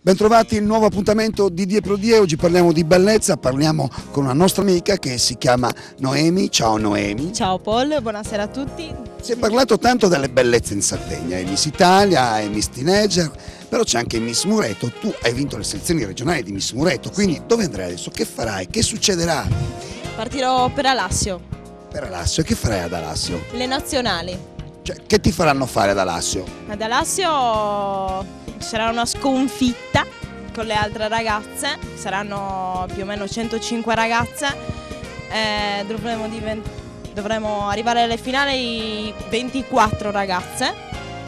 Bentrovati, il nuovo appuntamento di Die Pro Die. Oggi parliamo di bellezza, parliamo con una nostra amica che si chiama Noemi. Ciao Noemi. Ciao Paul, buonasera a tutti. Si è parlato tanto delle bellezze in Sardegna, è Miss Italia, è Miss Teenager, però c'è anche Miss Mureto. Tu hai vinto le selezioni regionali di Miss Mureto, quindi dove andrai adesso? Che farai? Che succederà? Partirò per Alassio. Per Alassio, e che farai ad Alassio? Le nazionali. Cioè, che ti faranno fare ad Alassio? Ad Alassio ci sarà una sconfitta con le altre ragazze, saranno più o meno 105 ragazze, dovremo arrivare alle finali 24 ragazze.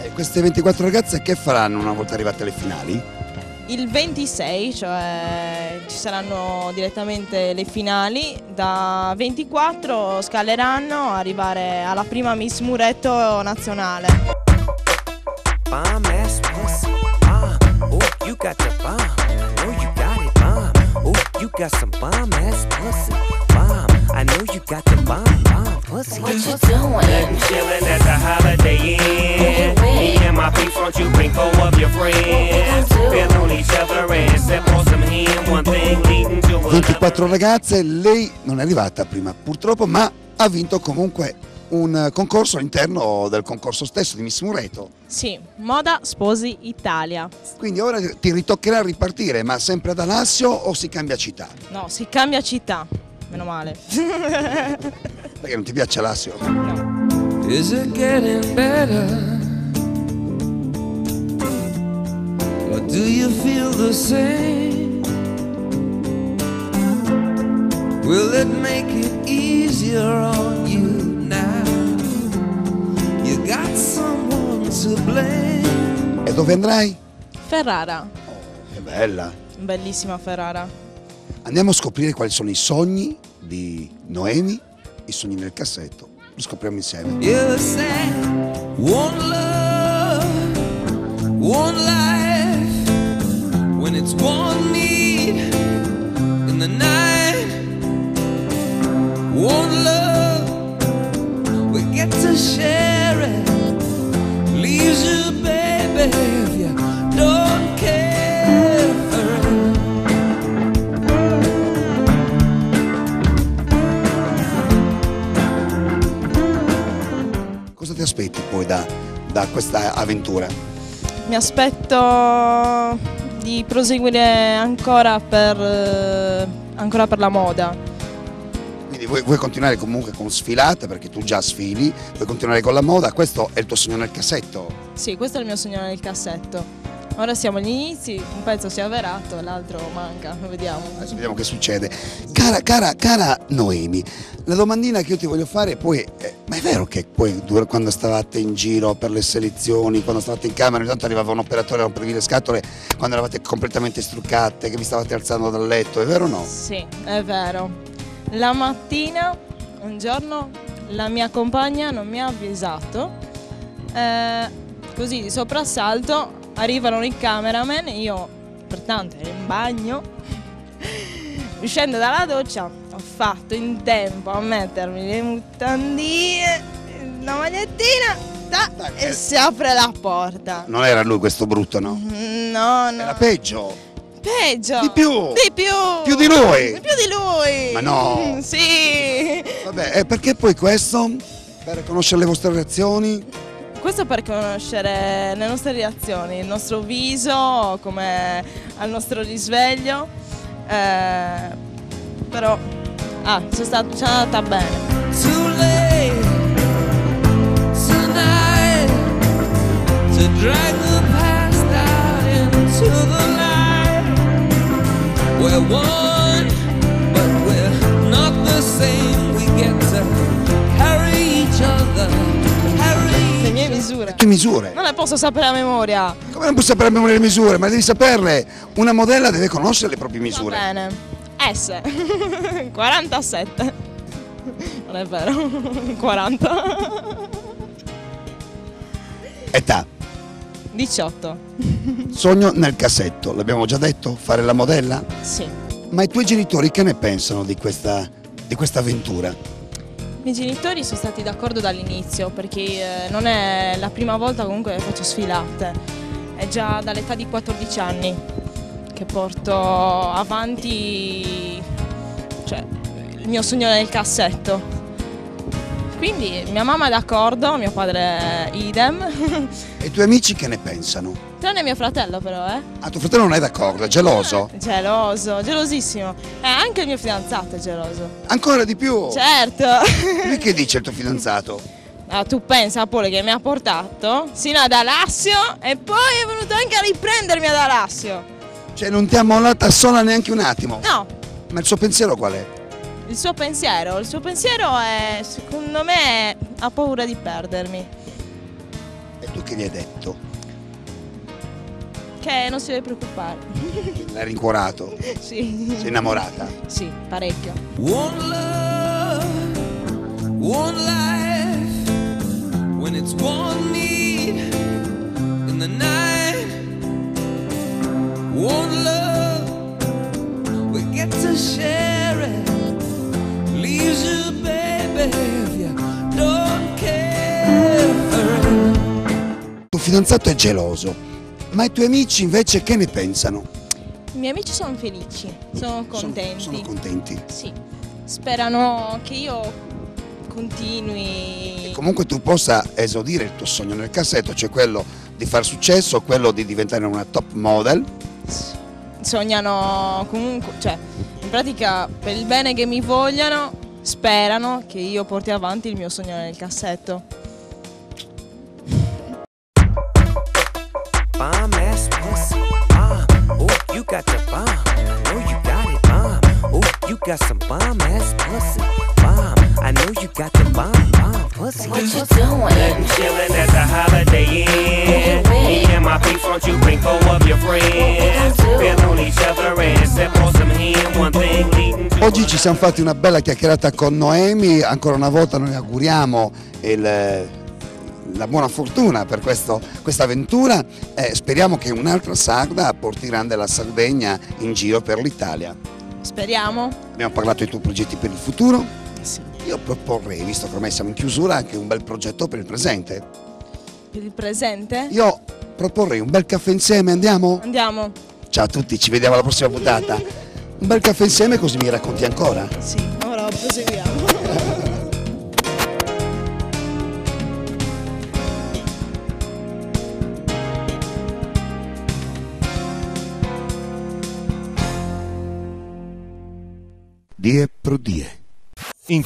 E queste 24 ragazze che faranno una volta arrivate alle finali? Il 26, cioè ci saranno direttamente le finali, da 24 scaleranno a arrivare alla prima Miss Mureto nazionale. You got the bomb, I know you got it, bomb. Oh, you got some bomb ass pussy, bomb. I know you got the bomb pussy. What you doing? Nothing chillin' at the Holiday Inn. Me and my peeps, won't you bring 4 of your friends? Feel on each other and step on some hand. One thing leading to another. 24 ragazze, lei non è arrivata prima purtroppo, ma ha vinto comunque un concorso all'interno del concorso stesso di Miss Mureto. Sì, Moda Sposi Italia. Quindi ora ti ritoccherà ripartire, ma sempre ad Alassio o si cambia città? No, si cambia città, meno male. Perché non ti piace Alassio? No. Is it getting better? Or do you feel the same? Will it make it easier on you now? You got someone to blame. E dove andrai? Ferrara, Che bella! bellissima Ferrara. Andiamo a scoprire quali sono i sogni di Noemi, i sogni nel cassetto. Lo scopriamo insieme. You say one love, one life. When it's one need in the night, one love, we get to share it. Leaves you, baby, if you don't care for it. Cosa ti aspetti poi da questa avventura? Mi aspetto di proseguire ancora per la moda. Quindi vuoi continuare comunque con sfilate, perché tu già sfili, vuoi continuare con la moda, questo è il tuo sogno nel cassetto? Sì, questo è il mio sogno nel cassetto. Ora siamo agli inizi, un pezzo si è avverato, l'altro manca, lo vediamo. Adesso vediamo che succede. Cara Noemi, la domandina che io ti voglio fare poi ma è vero che poi quando stavate in giro per le selezioni, quando stavate in camera, ogni tanto arrivava un operatore a rompervi le scatole quando eravate completamente struccate, che vi stavate alzando dal letto, è vero o no? Sì, è vero. La mattina, un giorno, la mia compagna non mi ha avvisato, così di soprassalto arrivano i cameraman, io pertanto ero in bagno, uscendo dalla doccia ho fatto in tempo a mettermi le mutandine, la magliettina e si apre la porta. Non era lui questo brutto, no? No, Era peggio. peggio. Di più. Più di lui. Più di lui. Ma no. Sì. Vabbè, e perché poi questo? Per conoscere le vostre reazioni? Questo per conoscere le nostre reazioni, il nostro viso, come al nostro risveglio, però c'è andata bene. Too late tonight to drag the past out into the night. We're one, but we're not the same. We get to carry each other, Le mie misure. Le tue misure? Non le posso sapere a memoria. Come non puoi sapere a memoria le misure? Ma devi saperle. Una modella deve conoscere le proprie misure. Va bene. S 47. Non è vero. 40. Età. 18. Sogno nel cassetto, l'abbiamo già detto? Fare la modella? Sì. Ma i tuoi genitori che ne pensano di questa avventura? I miei genitori sono stati d'accordo dall'inizio perché non è la prima volta comunque che faccio sfilate, è già dall'età di 14 anni. che porto avanti, cioè, il mio sogno nel cassetto. Quindi mia mamma è d'accordo, mio padre idem. E i tuoi amici che ne pensano? Tranne mio fratello però, Ah, tuo fratello non è d'accordo, è geloso? Geloso, gelosissimo. Anche il mio fidanzato è geloso. Ancora di più? Certo. Lui che dice il tuo fidanzato? Tu pensa pure che mi ha portato sino ad Alassio e poi è venuto anche a riprendermi ad Alassio. Cioè non ti ha mollata sola neanche un attimo? No, Ma il suo pensiero qual è? il suo pensiero è, secondo me, ha paura di perdermi. E tu che gli hai detto? Che non si deve preoccupare. L'hai rincuorato? Sì. Sei innamorata? Sì, parecchio. One love, one life, when it's one need in the night. One love, we get to share it. Leaves you, baby, if you don't care. Tuo fidanzato è geloso, ma i tuoi amici invece che ne pensano? I miei amici sono felici, sono contenti. Sono contenti. Sì, sperano che io continui. Comunque tu possa esaudire il tuo sogno nel cassetto, cioè quello di far successo, quello di diventare una top model. Sognano comunque, cioè, in pratica per il bene che mi vogliano, sperano che io porti avanti il mio sogno nel cassetto. Bomb ass pussy. Ooh, you got the bomb. I know you got it, bomb. Ooh, you got some bomb ass pussy. Bomb. I know you got the bomb pussy. What you doing? Chillin' at the Holiday Inn. Me and my peeps, won't you bring 4 of your friends? Feel on each other and sip on some hen. One thing leading to Oggi ci siamo fatti una bella chiacchierata con Noemi, ancora una volta noi auguriamo la buona fortuna per questa avventura e speriamo che un'altra sarda porti grande la Sardegna in giro per l'Italia. Speriamo. Abbiamo parlato dei tuoi progetti per il futuro. Sì. Io proporrei, visto che ormai siamo in chiusura, anche un bel progetto per il presente. Per il presente? Io proporrei un bel caffè insieme, andiamo? Andiamo. Ciao a tutti, ci vediamo alla prossima puntata. Un bel caffè insieme così mi racconti ancora. Sì, ora proseguiamo. Die pro die. In